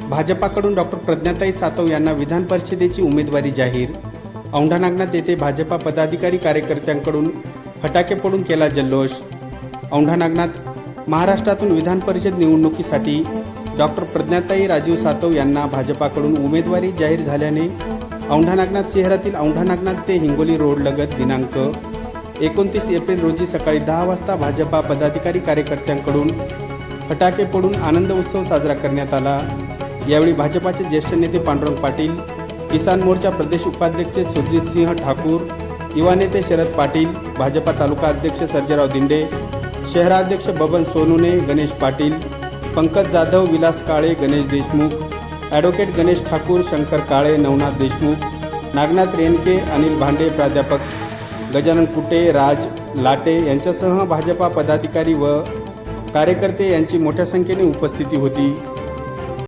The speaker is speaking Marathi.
भाजपाकडून डॉक्टर प्रज्ञाताई सातव यांना विधान परिषदेची उमेदवारी जाहीर। औंढा नागनाथ येथे भाजपा पदाधिकारी कार्यकर्त्यांकडून फटाके फोडून केला जल्लोष। औंढा नागनाथ महाराष्ट्रातून विधान परिषद निवडणुकीसाठी डॉक्टर प्रज्ञाताई राजीव सातव यांना भाजपाकडून उमेदवारी जाहीर झाल्याने औंढा नागनाथ शहरातील औंढा नागनाथ ते हिंगोली रोड लगत दिनांक 29 एप्रिल रोजी सकाळी 10 वाजता भाजपा पदाधिकारी कार्यकर्त्यांकडून फटाके फोडून आनंद उत्सव साजरा करण्यात आला। यावेळी भाजपाचे ज्येष्ठ नेते पांडुरंग पाटील, किसान मोर्चा प्रदेश उपाध्यक्ष सुरजितसिंह ठाकूर, युवा नेते शरद पाटील, भाजपा तालुका अध्यक्ष सर्जेराव दिंडे, शहराध्यक्ष बबन सोनुने, गणेश पाटील, पंकज जाधव, विलास काळे, गणेश देशमुख, ॲडव्होकेट गणेश ठाकूर, शंकर काळे, नवनाथ देशमुख, नागनाथ रेणके, अनिल भांडे, प्राध्यापक गजानन कुटे, राज लाटे यांच्यासह भाजपा पदाधिकारी व कार्यकर्ते यांची मोठ्या संख्येने उपस्थिती होती।